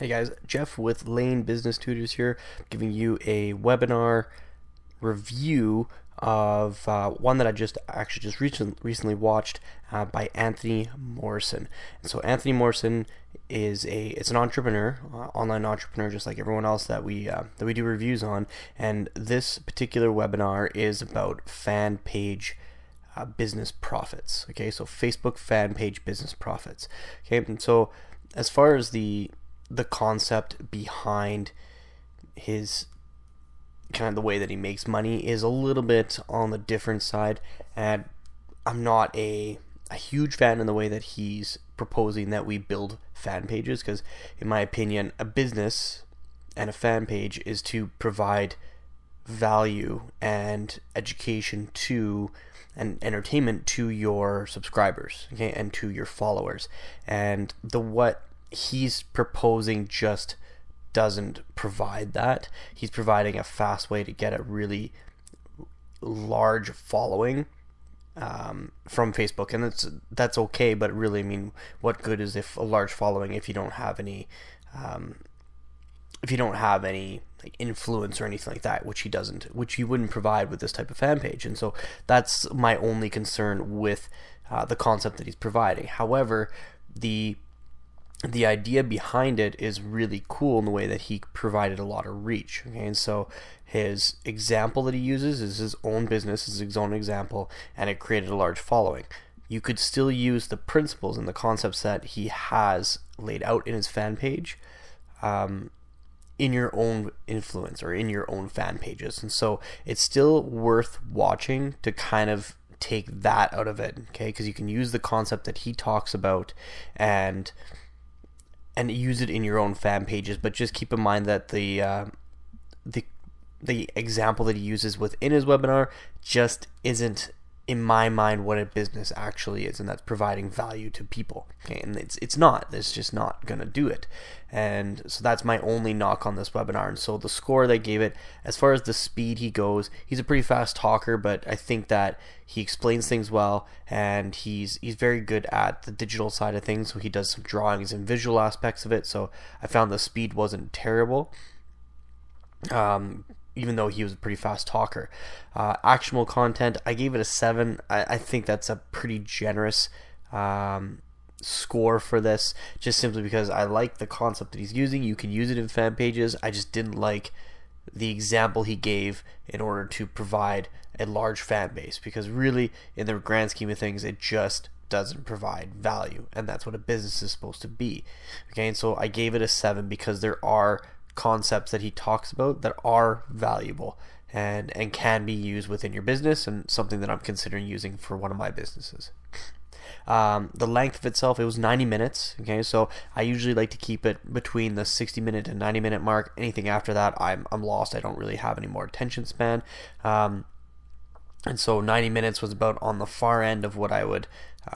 Hey guys, Jeff with Lane Business Tutors here, giving you a webinar review of one that I just recently watched by Anthony Morrison. And so Anthony Morrison is it's an entrepreneur, online entrepreneur, just like everyone else that we do reviews on. And this particular webinar is about fan page business profits. Okay, so Facebook fan page business profits. Okay, and so as far as the concept behind his kind of the way that he makes money is a little bit on the different side, and I'm not a huge fan in the way that he's proposing that we build fan pages, because in my opinion a business and a fan page is to provide value and education to and entertainment to your subscribers, okay, and to your followers. And what he's proposing just doesn't provide that. He's providing a fast way to get a really large following from Facebook, and that's okay. But really, I mean, what good is if a large following if you don't have any like influence or anything like that, which he wouldn't provide with this type of fan page. And so that's my only concern with the concept that he's providing. However, the idea behind it is really cool in the way that he provided a lot of reach. Okay, and so his example that he uses is his own business, is his own example, and it created a large following. You could still use the principles and the concepts that he has laid out in his fan page in your own influence or in your own fan pages, and so it's still worth watching to kind of take that out of it. Okay, because you can use the concept that he talks about and use it in your own fan pages, but just keep in mind that the example that he uses within his webinar just isn't, in my mind, what a business actually is, and that's providing value to people. Okay, and it's just not gonna do it. And so that's my only knock on this webinar. And so the score they gave it, as far as the speed he goes, he's a pretty fast talker, but I think that he explains things well, and he's very good at the digital side of things. So he does some drawings and visual aspects of it. So I found the speed wasn't terrible. Even though he was a pretty fast talker. Actionable content, I gave it a 7. I think that's a pretty generous score for this, just simply because I like the concept that he's using. You can use it in fan pages. I just didn't like the example he gave in order to provide a large fan base, because really, in the grand scheme of things, it just doesn't provide value, and that's what a business is supposed to be. Okay, and so I gave it a 7 because there are concepts that he talks about that are valuable and can be used within your business, and something that I'm considering using for one of my businesses. The length of itself, it was 90 minutes. Okay, so I usually like to keep it between the 60-minute and 90-minute mark. Anything after that, I'm lost. I don't really have any more attention span. And so 90 minutes was about on the far end of what I would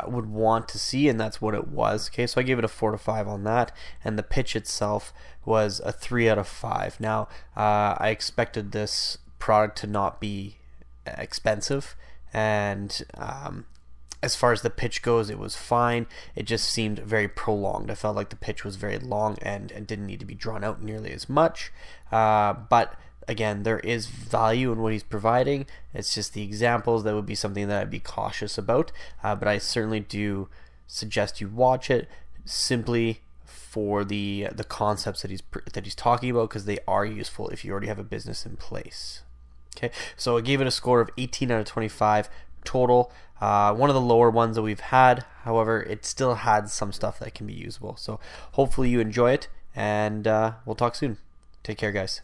want to see, and that's what it was. Okay, so I gave it a 4 to 5 on that, and the pitch itself was a 3 out of 5. Now, I expected this product to not be expensive, and as far as the pitch goes, it was fine. It just seemed very prolonged. I felt like the pitch was very long and didn't need to be drawn out nearly as much. But again, there is value in what he's providing. It's just the examples that would be something that I'd be cautious about. But I certainly do suggest you watch it simply for the concepts that he's talking about, because they are useful if you already have a business in place. Okay, so I gave it a score of 18 out of 25 total. One of the lower ones that we've had. However, it still had some stuff that can be usable. So hopefully you enjoy it, and we'll talk soon. Take care, guys.